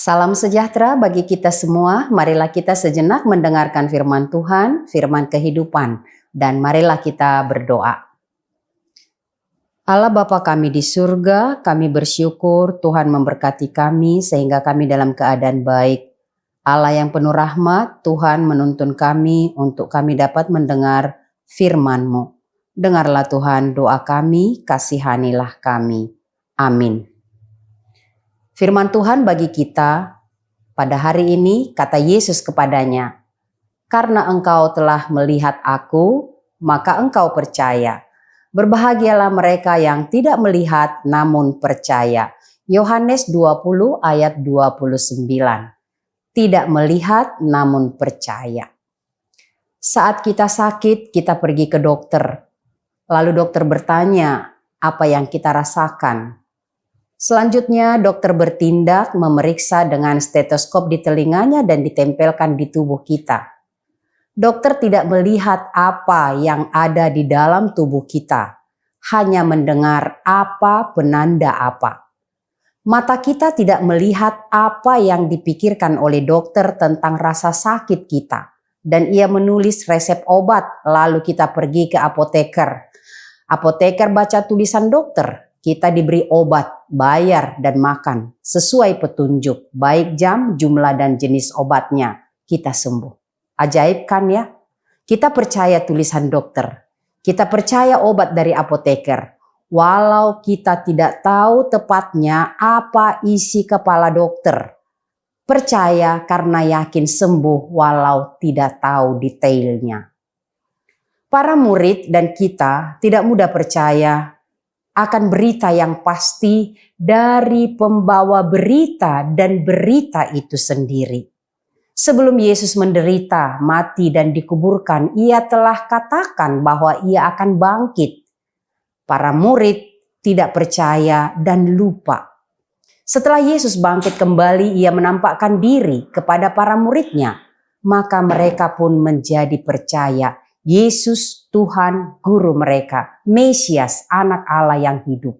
Salam sejahtera bagi kita semua. Marilah kita sejenak mendengarkan firman Tuhan, firman kehidupan, dan marilah kita berdoa. Allah Bapa kami di surga, kami bersyukur Tuhan memberkati kami sehingga kami dalam keadaan baik. Allah yang penuh rahmat, Tuhan menuntun kami untuk kami dapat mendengar firman-Mu. Dengarlah Tuhan doa kami, kasihanilah kami. Amin. Firman Tuhan bagi kita pada hari ini, kata Yesus kepadanya, "Karena engkau telah melihat aku, maka engkau percaya. Berbahagialah mereka yang tidak melihat namun percaya." Yohanes 20 ayat 29. Tidak melihat namun percaya. Saat kita sakit, kita pergi ke dokter. Lalu dokter bertanya, apa yang kita rasakan? Selanjutnya dokter bertindak memeriksa dengan stetoskop di telinganya dan ditempelkan di tubuh kita. Dokter tidak melihat apa yang ada di dalam tubuh kita, hanya mendengar apa penanda apa. Mata kita tidak melihat apa yang dipikirkan oleh dokter tentang rasa sakit kita. Dan ia menulis resep obat, lalu kita pergi ke apoteker. Apoteker baca tulisan dokter. Kita diberi obat, bayar dan makan sesuai petunjuk, baik jam, jumlah dan jenis obatnya. Kita sembuh. Ajaib kan ya? Kita percaya tulisan dokter. Kita percaya obat dari apoteker. Walau kita tidak tahu tepatnya apa isi kepala dokter. Percaya karena yakin sembuh walau tidak tahu detailnya. Para murid dan kita tidak mudah percaya akan berita yang pasti dari pembawa berita dan berita itu sendiri. Sebelum Yesus menderita, mati dan dikuburkan, ia telah katakan bahwa ia akan bangkit. Para murid tidak percaya dan lupa. Setelah Yesus bangkit kembali, ia menampakkan diri kepada para muridnya. Maka mereka pun menjadi percaya. Yesus Tuhan guru mereka, Mesias anak Allah yang hidup.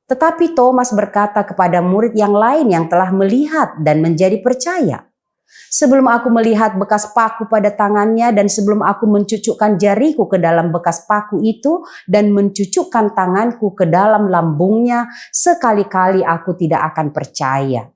Tetapi Thomas berkata kepada murid yang lain yang telah melihat dan menjadi percaya, "Sebelum aku melihat bekas paku pada tangannya dan sebelum aku mencucukkan jariku ke dalam bekas paku itu dan mencucukkan tanganku ke dalam lambungnya, sekali-kali aku tidak akan percaya."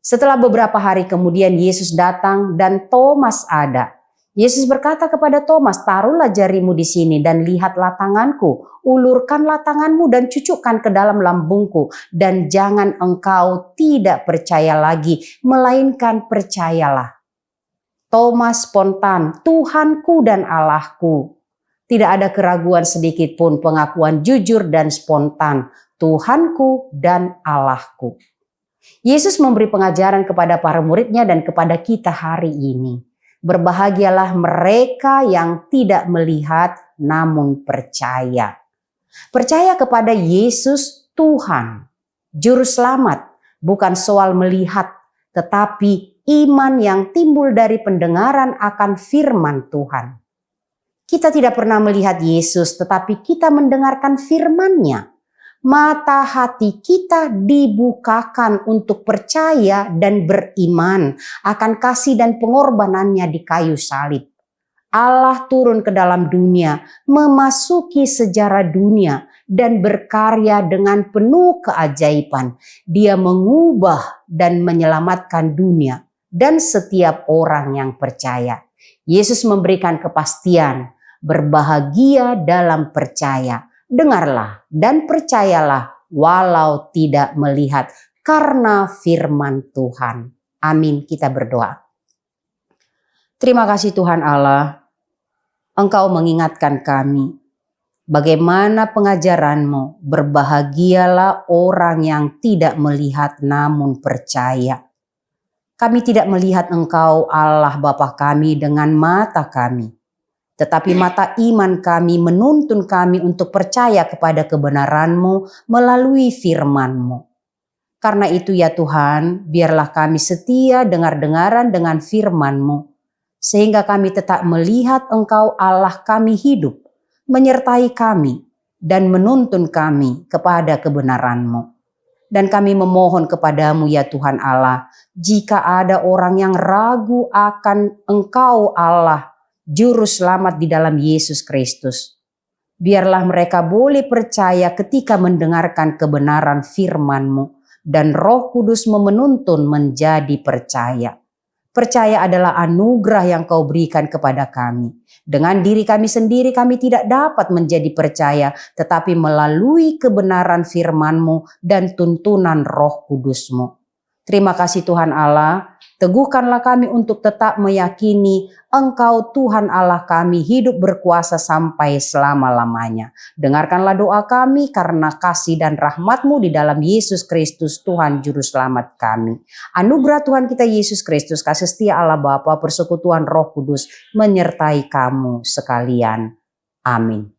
Setelah beberapa hari kemudian Yesus datang dan Thomas ada. Yesus berkata kepada Thomas, "Taruhlah jarimu di sini dan lihatlah tanganku, ulurkanlah tanganmu dan cucukkan ke dalam lambungku, dan jangan engkau tidak percaya lagi, melainkan percayalah." Thomas spontan, "Tuhanku dan Allahku." Tidak ada keraguan sedikit pun, pengakuan jujur dan spontan, Tuhanku dan Allahku. Yesus memberi pengajaran kepada para muridnya dan kepada kita hari ini. Berbahagialah mereka yang tidak melihat namun percaya. Percaya kepada Yesus Tuhan, Juru Selamat, bukan soal melihat, tetapi iman yang timbul dari pendengaran akan firman Tuhan. Kita tidak pernah melihat Yesus, tetapi kita mendengarkan firman-Nya. Mata hati kita dibukakan untuk percaya dan beriman akan kasih dan pengorbanannya di kayu salib. Allah turun ke dalam dunia, memasuki sejarah dunia dan berkarya dengan penuh keajaiban. Dia mengubah dan menyelamatkan dunia dan setiap orang yang percaya. Yesus memberikan kepastian, berbahagia dalam percaya. Dengarlah dan percayalah walau tidak melihat karena firman Tuhan. Amin, kita berdoa. Terima kasih Tuhan Allah, Engkau mengingatkan kami bagaimana pengajaran-Mu, berbahagialah orang yang tidak melihat namun percaya. Kami tidak melihat Engkau Allah Bapa kami dengan mata kami. Tetapi mata iman kami menuntun kami untuk percaya kepada kebenaran-Mu melalui firman-Mu. Karena itu ya Tuhan, biarlah kami setia dengar-dengaran dengan firman-Mu. Sehingga kami tetap melihat Engkau Allah kami hidup, menyertai kami dan menuntun kami kepada kebenaran-Mu. Dan kami memohon kepadamu ya Tuhan Allah, jika ada orang yang ragu akan Engkau Allah, Juru Selamat di dalam Yesus Kristus, biarlah mereka boleh percaya ketika mendengarkan kebenaran firman-Mu, dan Roh Kudus menuntun menjadi percaya. Percaya adalah anugerah yang Kau berikan kepada kami. Dengan diri kami sendiri kami tidak dapat menjadi percaya, tetapi melalui kebenaran firman-Mu dan tuntunan Roh Kudus-Mu. Terima kasih Tuhan Allah, teguhkanlah kami untuk tetap meyakini Engkau Tuhan Allah kami hidup berkuasa sampai selama-lamanya. Dengarkanlah doa kami karena kasih dan rahmat-Mu di dalam Yesus Kristus Tuhan Juru Selamat kami. Anugerah Tuhan kita Yesus Kristus, kasih setia Allah Bapa, persekutuan Roh Kudus menyertai kamu sekalian. Amin.